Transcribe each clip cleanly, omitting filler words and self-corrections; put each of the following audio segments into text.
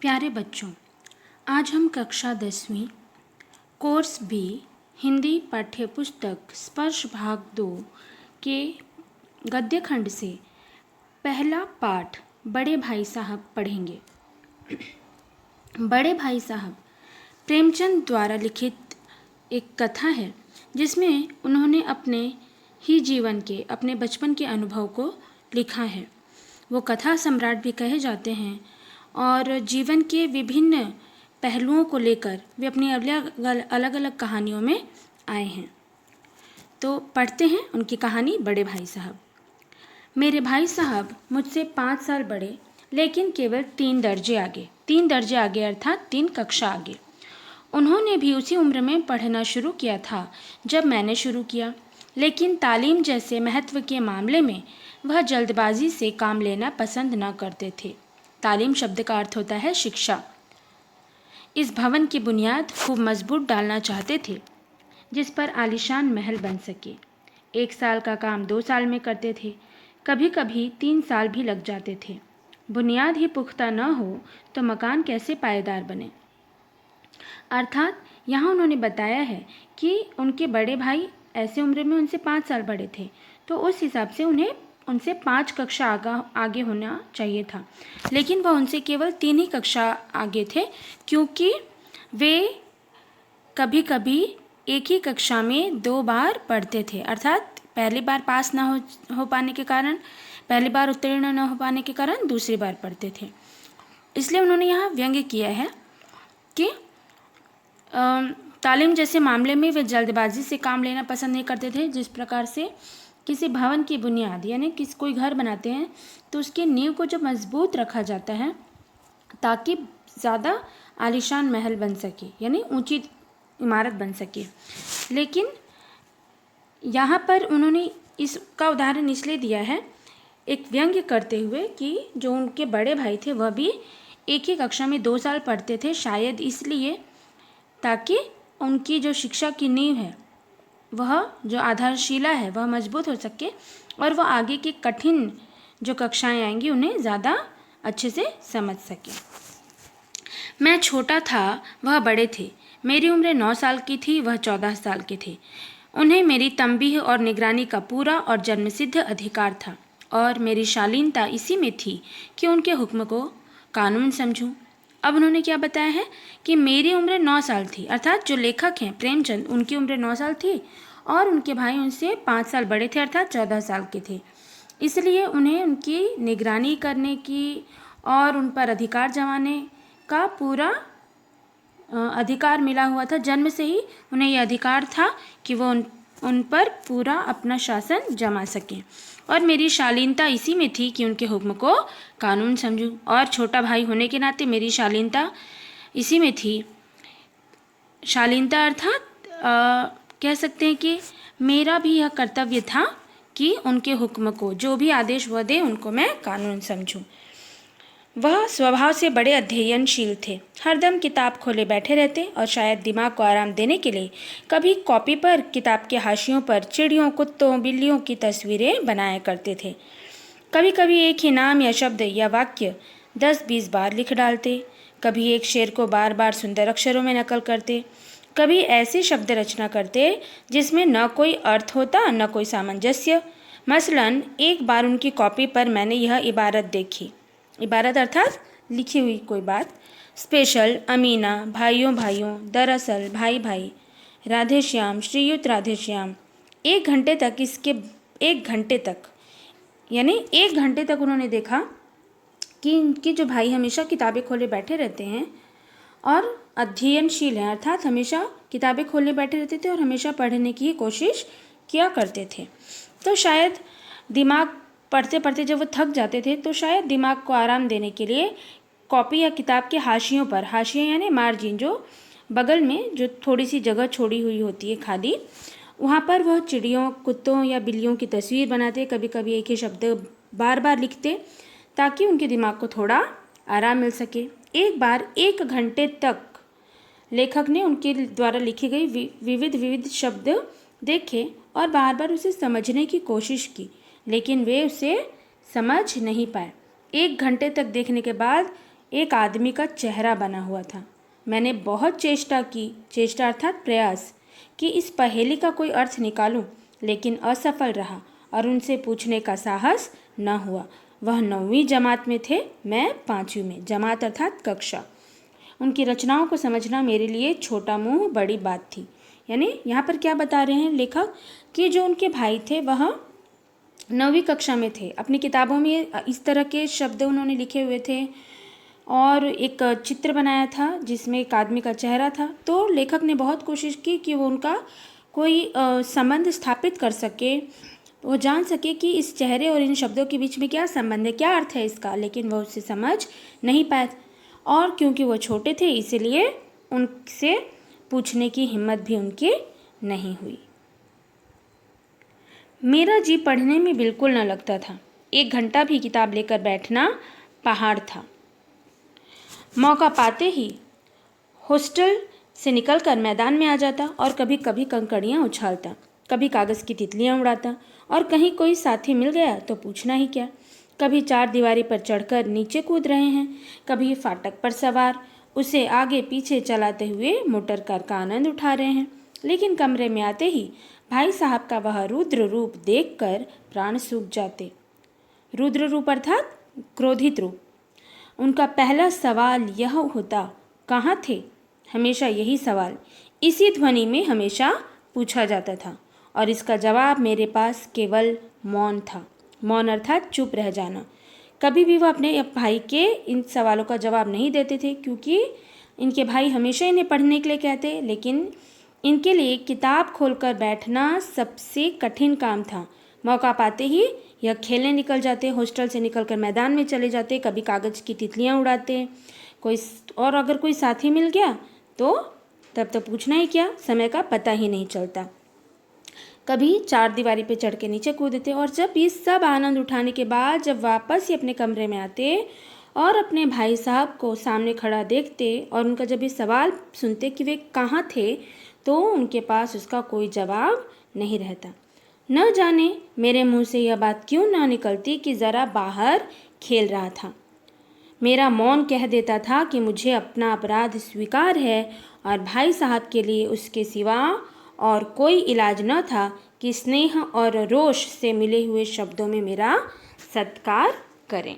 प्यारे बच्चों, आज हम कक्षा 10वीं कोर्स बी हिंदी पाठ्य पुस्तक स्पर्श भाग 2 के गद्य खंड से पहला पाठ बड़े भाई साहब पढ़ेंगे। बड़े भाई साहब प्रेमचंद द्वारा लिखित एक कथा है जिसमें उन्होंने अपने ही जीवन के, अपने बचपन के अनुभव को लिखा है। वो कथा सम्राट भी कहे जाते हैं और जीवन के विभिन्न पहलुओं को लेकर वे अपनी अलग अलग कहानियों में आए हैं। तो पढ़ते हैं उनकी कहानी बड़े भाई साहब। मेरे भाई साहब मुझसे 5 साल बड़े, लेकिन केवल 3 दर्जे आगे अर्थात 3 कक्षा आगे। उन्होंने भी उसी उम्र में पढ़ना शुरू किया था जब मैंने शुरू किया, लेकिन तालीम जैसे महत्व के मामले में वह जल्दबाजी से काम लेना पसंद न करते थे। तालीम शब्द का अर्थ होता है शिक्षा। इस भवन की बुनियाद खूब मजबूत डालना चाहते थे जिस पर आलीशान महल बन सके। 1 साल का काम 2 साल में करते थे, कभी कभी 3 साल भी लग जाते थे। बुनियाद ही पुख्ता न हो तो मकान कैसे पायेदार बने। अर्थात यहाँ उन्होंने बताया है कि उनके बड़े भाई ऐसे उम्र में उनसे 5 साल बड़े थे, तो उस हिसाब से उन्हें उनसे 5 कक्षा आगे होना चाहिए था, लेकिन वह उनसे केवल 3 ही कक्षा आगे थे, क्योंकि वे कभी कभी एक ही कक्षा में 2 बार पढ़ते थे। अर्थात पहली बार पास ना हो पाने के कारण, पहली बार उत्तीर्ण न हो पाने के कारण दूसरी बार पढ़ते थे। इसलिए उन्होंने यहाँ व्यंग्य किया है कि तालीम जैसे मामले में वे जल्दबाजी से काम लेना पसंद नहीं करते थे। जिस प्रकार से किसी भवन की बुनियाद यानी कोई घर बनाते हैं तो उसकी नींव को जब मजबूत रखा जाता है ताकि ज़्यादा आलीशान महल बन सके, यानी ऊंची इमारत बन सके। लेकिन यहाँ पर उन्होंने इसका उदाहरण इसलिए दिया है एक व्यंग्य करते हुए कि जो उनके बड़े भाई थे वह भी एक ही कक्षा में 2 साल पढ़ते थे, शायद इसलिए ताकि उनकी जो शिक्षा की नींव है, वह जो आधारशिला है वह मजबूत हो सके और वह आगे की कठिन जो कक्षाएं आएंगी उन्हें ज़्यादा अच्छे से समझ सके। मैं छोटा था, वह बड़े थे। मेरी उम्र 9 साल की थी, वह 14 साल के थे। उन्हें मेरी तंबीह और निगरानी का पूरा और जन्मसिद्ध अधिकार था और मेरी शालीनता इसी में थी कि उनके हुक्म को कानून समझूं। अब उन्होंने क्या बताया है कि मेरी उम्र 9 साल थी, अर्थात जो लेखक हैं प्रेमचंद, उनकी उम्र 9 साल थी और उनके भाई उनसे 5 साल बड़े थे, अर्थात 14 साल के थे। इसलिए उन्हें उनकी निगरानी करने की और उन पर अधिकार जमाने का पूरा अधिकार मिला हुआ था। जन्म से ही उन्हें यह अधिकार था कि वो उन पर पूरा अपना शासन जमा सकें और मेरी शालीनता इसी में थी कि उनके हुक्म को कानून समझूं। और छोटा भाई होने के नाते मेरी शालीनता इसी में थी। शालीनता अर्थात कह सकते हैं कि मेरा भी यह कर्तव्य था कि उनके हुक्म को, जो भी आदेश वह दे, उनको मैं कानून समझूं। वह स्वभाव से बड़े अध्ययनशील थे, हरदम किताब खोले बैठे रहते और शायद दिमाग को आराम देने के लिए कभी कॉपी पर, किताब के हाशियों पर चिड़ियों, कुत्तों, बिल्लियों की तस्वीरें बनाया करते थे। कभी कभी एक ही नाम या शब्द या वाक्य 10-20 बार लिख डालते, कभी एक शेर को बार बार सुंदर अक्षरों में नकल करते, कभी ऐसी शब्द रचना करते जिसमें न कोई अर्थ होता न कोई सामंजस्य। मसलन एक बार उनकी कॉपी पर मैंने यह इबारत देखी, इबारत अर्थात लिखी हुई कोई बात, स्पेशल, अमीना, भाइयों भाइयों, दरअसल, भाई भाई, राधे श्याम, श्रीयुत राधे श्याम। 1 घंटे तक उन्होंने देखा कि इनके जो भाई हमेशा किताबें खोले बैठे रहते हैं और अध्ययनशील हैं, अर्थात हमेशा किताबें खोले बैठे रहते थे और हमेशा पढ़ने की कोशिश किया करते थे। तो शायद दिमाग पढ़ते पढ़ते जब वो थक जाते थे तो शायद दिमाग को आराम देने के लिए कॉपी या किताब के हाशियों पर, हाशिया यानी मार्जिन, जो बगल में जो थोड़ी सी जगह छोड़ी हुई होती है खाली, वहाँ पर वह चिड़ियों, कुत्तों या बिल्लियों की तस्वीर बनाते, कभी कभी एक ही शब्द बार बार लिखते ताकि उनके दिमाग को थोड़ा आराम मिल सके। एक बार 1 घंटे तक लेखक ने उनके द्वारा लिखी गई विविध शब्द देखे और बार बार उसे समझने की कोशिश की, लेकिन वे उसे समझ नहीं पाए। 1 घंटे तक देखने के बाद एक आदमी का चेहरा बना हुआ था। मैंने बहुत चेष्टा की, चेष्टा अर्थात प्रयास, कि इस पहेली का कोई अर्थ निकालूं, लेकिन असफल रहा और उनसे पूछने का साहस न हुआ। वह 9वीं जमात में थे, मैं 5वीं में। जमात अर्थात कक्षा। उनकी रचनाओं को समझना मेरे लिए छोटा मुंह बड़ी बात थी। यानी यहाँ पर क्या बता रहे हैं लेखक कि जो उनके भाई थे वह 9वीं कक्षा में थे। अपनी किताबों में इस तरह के शब्द उन्होंने लिखे हुए थे और एक चित्र बनाया था जिसमें एक आदमी का चेहरा था। तो लेखक ने बहुत कोशिश की कि वो उनका कोई संबंध स्थापित कर सके, वो जान सके कि इस चेहरे और इन शब्दों के बीच में क्या संबंध है, क्या अर्थ है इसका, लेकिन वह उसे समझ नहीं पाए। और क्योंकि वो छोटे थे इसलिए उनसे पूछने की हिम्मत भी उनकी नहीं हुई। मेरा जी पढ़ने में बिल्कुल न लगता था। 1 घंटा भी किताब लेकर बैठना पहाड़ था। मौका पाते ही हॉस्टल से निकलकर मैदान में आ जाता और कभी कभी कंकड़ियाँ उछालता, कभी कागज़ की तितलियाँ उड़ाता और कहीं कोई साथी मिल गया तो पूछना ही क्या। कभी 4 दीवारी पर चढ़कर नीचे कूद रहे हैं, कभी फाटक पर सवार उसे आगे पीछे चलाते हुए मोटर कार का आनंद उठा रहे हैं। लेकिन कमरे में आते ही भाई साहब का वह रुद्र रूप देखकर प्राण सूख जाते। रुद्र रूप अर्थात क्रोधित रूप। उनका पहला सवाल यह होता, कहाँ थे? हमेशा यही सवाल इसी ध्वनि में हमेशा पूछा जाता था और इसका जवाब मेरे पास केवल मौन था। मौन अर्थात चुप रह जाना। कभी भी वह अपने भाई के इन सवालों का जवाब नहीं देते थे, क्योंकि इनके भाई हमेशा इन्हें पढ़ने के लिए कहते, लेकिन इनके लिए किताब खोलकर बैठना सबसे कठिन काम था। मौका पाते ही यह खेलने निकल जाते, हॉस्टल से निकलकर मैदान में चले जाते, कभी कागज़ की तितलियाँ उड़ाते, और अगर कोई साथी मिल गया तो तब तो पूछना ही क्या, समय का पता ही नहीं चलता। कभी 4 दीवारी पे चढ़ के नीचे कूदते और जब ये सब आनंद उठाने के बाद जब वापस ही अपने कमरे में आते और अपने भाई साहब को सामने खड़ा देखते और उनका जब ये सवाल सुनते कि वे कहाँ थे, तो उनके पास उसका कोई जवाब नहीं रहता। न जाने मेरे मुंह से यह बात क्यों ना निकलती कि ज़रा बाहर खेल रहा था। मेरा मौन कह देता था कि मुझे अपना अपराध स्वीकार है और भाई साहब के लिए उसके सिवा और कोई इलाज न था कि स्नेह और रोष से मिले हुए शब्दों में मेरा सत्कार करें।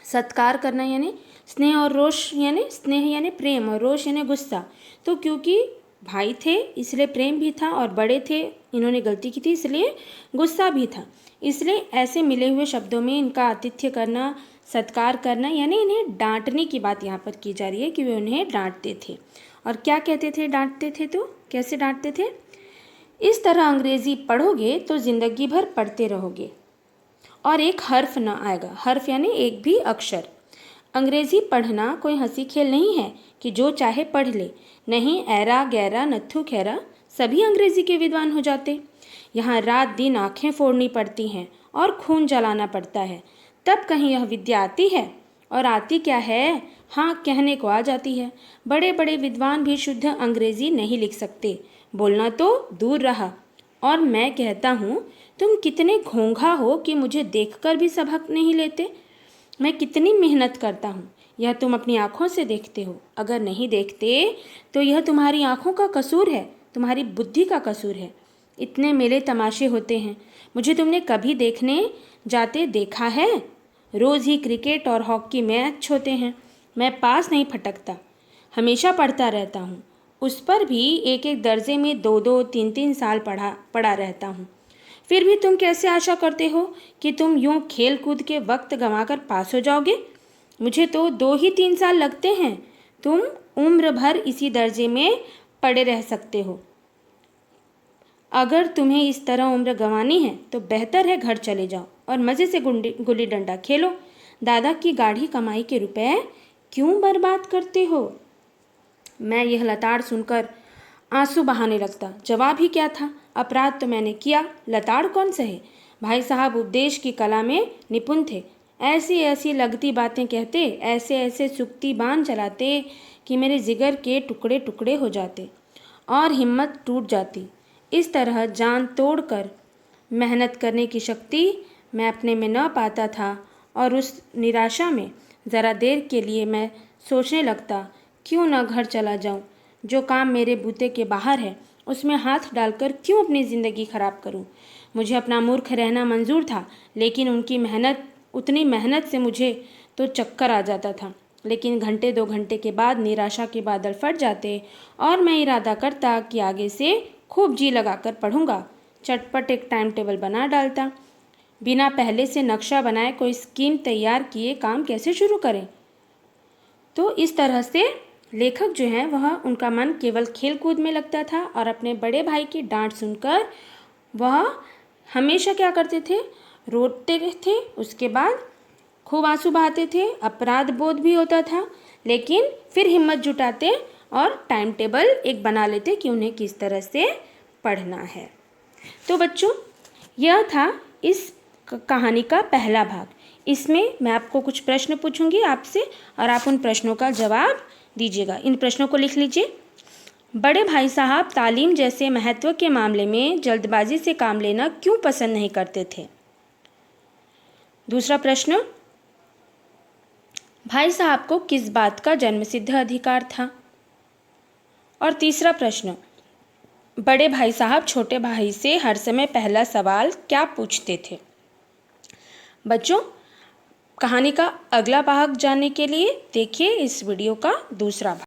सत्कार करना यानी स्नेह और रोष, यानी स्नेह यानी प्रेम और रोष यानी गुस्सा। तो क्योंकि भाई थे इसलिए प्रेम भी था और बड़े थे, इन्होंने गलती की थी इसलिए गुस्सा भी था। इसलिए ऐसे मिले हुए शब्दों में इनका आतिथ्य करना, सत्कार करना, यानी इन्हें डांटने की बात यहाँ पर की जा रही है कि वे उन्हें डांटते थे। और क्या कहते थे डांटते थे? तो कैसे डांटते थे? इस तरह अंग्रेज़ी पढ़ोगे तो ज़िंदगी भर पढ़ते रहोगे और एक हर्फ न आएगा। हर्फ यानी एक भी अक्षर। अंग्रेज़ी पढ़ना कोई हंसी खेल नहीं है कि जो चाहे पढ़ ले। नहीं, ऐरा गैरा नत्थु खैरा सभी अंग्रेज़ी के विद्वान हो जाते। यहाँ रात दिन आँखें फोड़नी पड़ती हैं और खून जलाना पड़ता है, तब कहीं यह विद्या आती है। और आती क्या है, हाँ कहने को आ जाती है। बड़े बड़े विद्वान भी शुद्ध अंग्रेज़ी नहीं लिख सकते, बोलना तो दूर रहा। और मैं कहता हूँ, तुम कितने घोंघा हो कि मुझे देखकर भी सबक नहीं लेते। मैं कितनी मेहनत करता हूँ, यह तुम अपनी आँखों से देखते हो। अगर नहीं देखते तो यह तुम्हारी आँखों का कसूर है, तुम्हारी बुद्धि का कसूर है। इतने मेले तमाशे होते हैं, मुझे तुमने कभी देखने जाते देखा है? रोज़ ही क्रिकेट और हॉकी मैच होते हैं, मैं पास नहीं फटकता, हमेशा पढ़ता रहता हूँ। उस पर भी एक एक दर्जे में 2-2, 3-3 साल पढ़ा रहता हूँ। फिर भी तुम कैसे आशा करते हो कि तुम यूँ खेल कूद के वक्त गंवाकर पास हो जाओगे? मुझे तो 2 ही 3 साल लगते हैं, तुम उम्र भर इसी दर्जे में पड़े रह सकते हो। अगर तुम्हें इस तरह उम्र गंवानी है तो बेहतर है घर चले जाओ और मज़े से गुल्ली डंडा खेलो। दादा की गाढ़ी कमाई के रुपए क्यों बर्बाद करते हो? मैं यह लताड़ सुनकर आंसू बहाने लगता। जवाब ही क्या था? अपराध तो मैंने किया, लताड़ कौन सहे? भाई साहब उपदेश की कला में निपुण थे। ऐसी ऐसी लगती बातें कहते, ऐसे ऐसे सुक्ति बाण चलाते कि मेरे जिगर के टुकड़े टुकड़े हो जाते और हिम्मत टूट जाती। इस तरह जान तोड़कर मेहनत करने की शक्ति मैं अपने में न पाता था और उस निराशा में ज़रा देर के लिए मैं सोचने लगता, क्यों ना घर चला जाऊं। जो काम मेरे बूते के बाहर है उसमें हाथ डालकर क्यों अपनी ज़िंदगी खराब करूं। मुझे अपना मूर्ख रहना मंजूर था, लेकिन उतनी मेहनत से मुझे तो चक्कर आ जाता था। लेकिन घंटे 2 घंटे के बाद निराशा के बादल फट जाते और मैं इरादा करता कि आगे से खूब जी लगाकर पढ़ूंगा। चटपट एक टाइम टेबल बना डालता। बिना पहले से नक्शा बनाए कोई स्कीम तैयार किए काम कैसे शुरू करें। तो इस तरह से लेखक जो हैं वह उनका मन केवल खेल कूद में लगता था और अपने बड़े भाई की डांट सुनकर वह हमेशा क्या करते थे, रोते थे। उसके बाद खूब आंसू बहाते थे, अपराध बोध भी होता था, लेकिन फिर हिम्मत जुटाते और टाइम टेबल एक बना लेते कि उन्हें किस तरह से पढ़ना है। तो बच्चों, यह था इस कहानी का पहला भाग। इसमें मैं आपको कुछ प्रश्न पूछूंगी आपसे और आप उन प्रश्नों का जवाब दीजिएगा। इन प्रश्नों को लिख लीजिए। बड़े भाई साहब तालीम जैसे महत्व के मामले में जल्दबाजी से काम लेना क्यों पसंद नहीं करते थे। दूसरा प्रश्न, भाई साहब को किस बात का जन्मसिद्ध अधिकार था। और तीसरा प्रश्न, बड़े भाई साहब छोटे भाई से हर समय पहला सवाल क्या पूछते थे। बच्चों, कहानी का अगला भाग जानने के लिए देखिए इस वीडियो का दूसरा भाग।